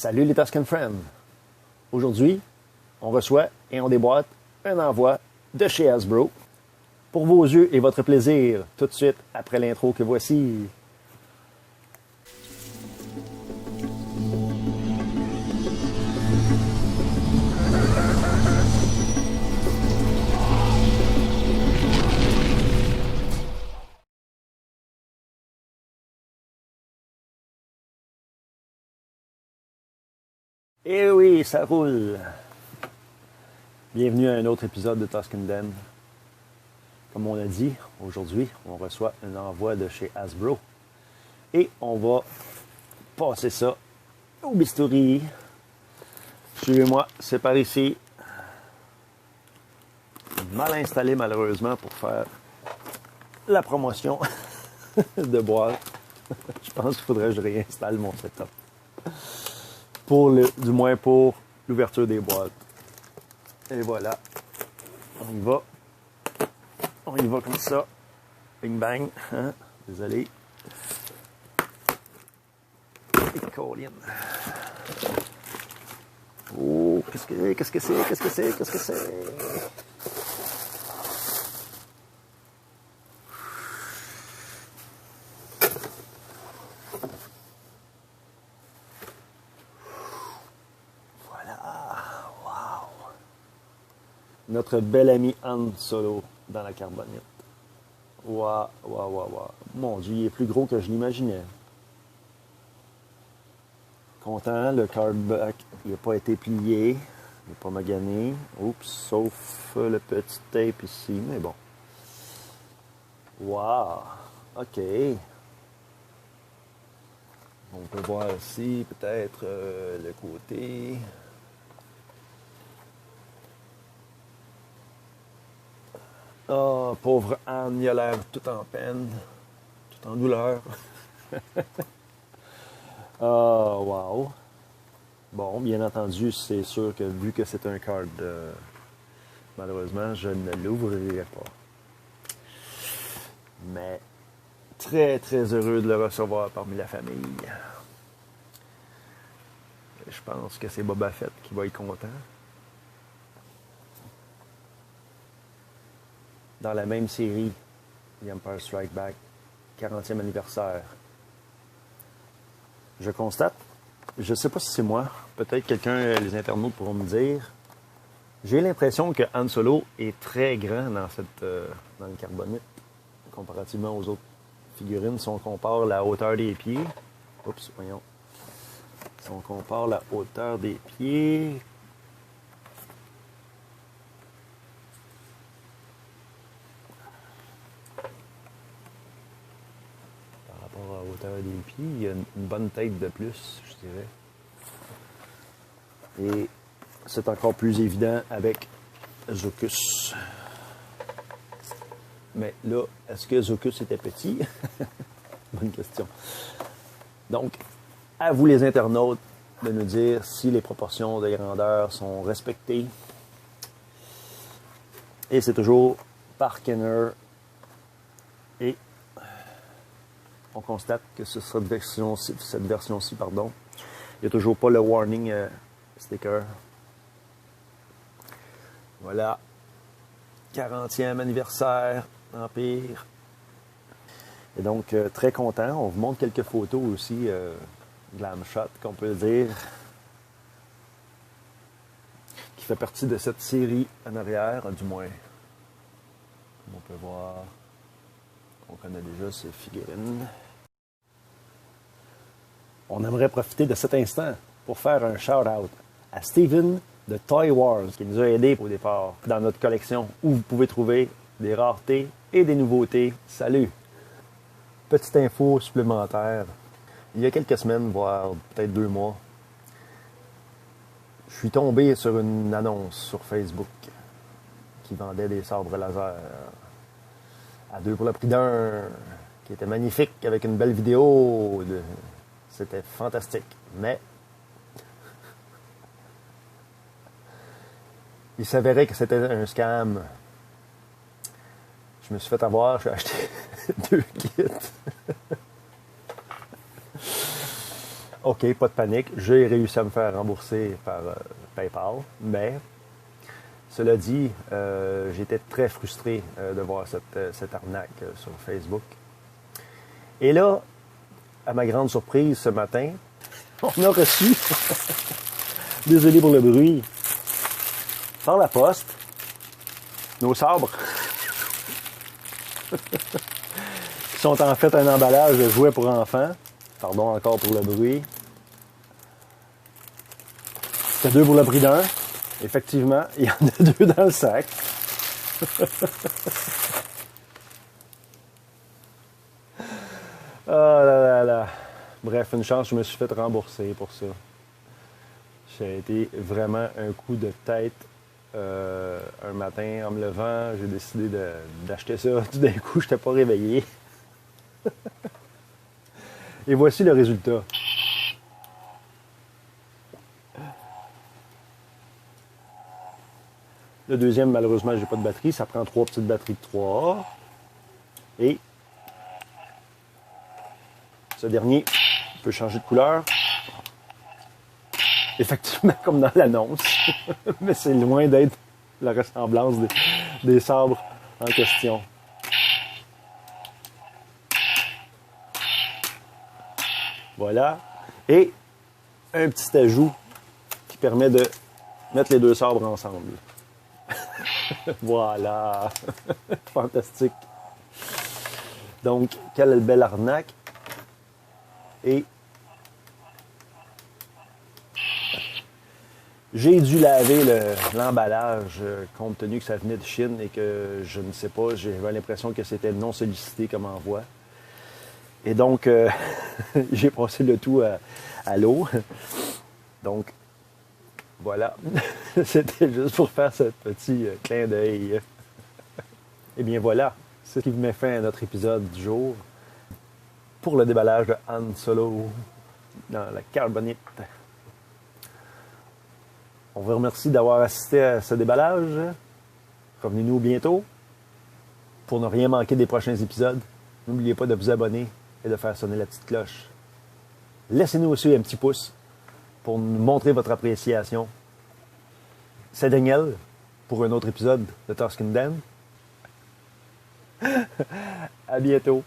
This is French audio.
Salut les Tusken Friends! Aujourd'hui, on reçoit et on déboîte un envoi de chez Hasbro pour vos yeux et votre plaisir tout de suite après l'intro que voici. Eh oui, ça roule! Bienvenue à un autre épisode de Tusken Den. Comme on a dit, aujourd'hui, on reçoit un envoi de chez Hasbro. Et on va passer ça au bistouri. Suivez-moi, c'est par ici. Mal installé malheureusement pour faire la promotion de boîte. Je pense qu'il faudrait que je réinstalle mon setup. Du moins pour l'ouverture des boîtes. Et voilà. On y va. On y va comme ça. Bing bang. Hein? Désolé. Et Colin. Oh, qu'est-ce que c'est? Notre bel ami Han Solo dans la carbonite. Waouh. Mon Dieu, il est plus gros que je l'imaginais. Content, le cardback, il n'a pas été plié. Il n'est pas magané. Oups, sauf le petit tape ici, mais bon. Waouh. OK. On peut voir ici peut-être le côté. Oh, pauvre Anne, il a l'air tout en peine, tout en douleur. Oh, wow. Bon, bien entendu, c'est sûr que vu que c'est un card, malheureusement, je ne l'ouvrirai pas. Mais très, très heureux de le recevoir parmi la famille. Je pense que c'est Boba Fett qui va être content. Dans la même série, The Empire Strikes Back, 40e anniversaire. Je constate, je ne sais pas si c'est moi, peut-être quelqu'un, les internautes pourront me dire, j'ai l'impression que Han Solo est très grand dans le carbonite, comparativement aux autres figurines. Si on compare la hauteur des pieds, si on compare la hauteur des pieds, à la hauteur des pieds, il y a une bonne tête de plus, je dirais. Et c'est encore plus évident avec Zocus. Mais là, est-ce que Zocus était petit? Bonne question. Donc, à vous les internautes de nous dire si les proportions de grandeur sont respectées. Et c'est toujours par Kenner. Et on constate que sur cette version-ci, il n'y a toujours pas le warning sticker. Voilà. 40e anniversaire, Empire. Et donc, très content. On vous montre quelques photos aussi, glam shot, qu'on peut dire, qui fait partie de cette série en arrière, du moins. Comme on peut voir, on connaît déjà ces figurines. On aimerait profiter de cet instant pour faire un shout-out à Steven de Toy Wars, qui nous a aidés au départ dans notre collection, où vous pouvez trouver des raretés et des nouveautés. Salut! Petite info supplémentaire. Il y a quelques semaines, voire peut-être 2 mois, je suis tombé sur une annonce sur Facebook qui vendait des sabres laser à 2 pour le prix d'un, qui était magnifique, avec une belle vidéo. C'était fantastique. Mais il s'avérait que c'était un scam. Je me suis fait avoir, j'ai acheté 2 kits. OK, pas de panique. J'ai réussi à me faire rembourser par PayPal, mais cela dit, j'étais très frustré de voir cette arnaque sur Facebook. Et là, à ma grande surprise, ce matin, on a reçu, désolé pour le bruit, par la poste, nos sabres, qui sont en fait un emballage de jouets pour enfants. Pardon encore pour le bruit. C'était 2 pour le prix d'un. Effectivement, il y en a 2 dans le sac. Oh là là là. Bref, une chance, je me suis fait rembourser pour ça. Ça a été vraiment un coup de tête. Un matin, en me levant, j'ai décidé d'acheter ça. Tout d'un coup, je n'étais pas réveillé. Et voici le résultat. Le deuxième, malheureusement, j'ai pas de batterie. Ça prend 3 petites batteries de 3A. Et ce dernier peut changer de couleur. Effectivement, comme dans l'annonce. Mais c'est loin d'être la ressemblance des sabres en question. Voilà. Et un petit ajout qui permet de mettre les 2 sabres ensemble. Voilà. Fantastique. Donc, quelle belle arnaque. Et j'ai dû laver l'emballage compte tenu que ça venait de Chine et que je ne sais pas, j'avais l'impression que c'était non sollicité comme envoi. Et donc, j'ai passé le tout à l'eau. Donc, voilà. C'était juste pour faire ce petit clin d'œil. Eh bien voilà, c'est ce qui met fin à notre épisode du jour pour le déballage de Han Solo dans la carbonite. On vous remercie d'avoir assisté à ce déballage. Revenez-nous bientôt pour ne rien manquer des prochains épisodes. N'oubliez pas de vous abonner et de faire sonner la petite cloche. Laissez-nous aussi un petit pouce pour nous montrer votre appréciation. C'est Daniel pour un autre épisode de Toscan Dan. À bientôt.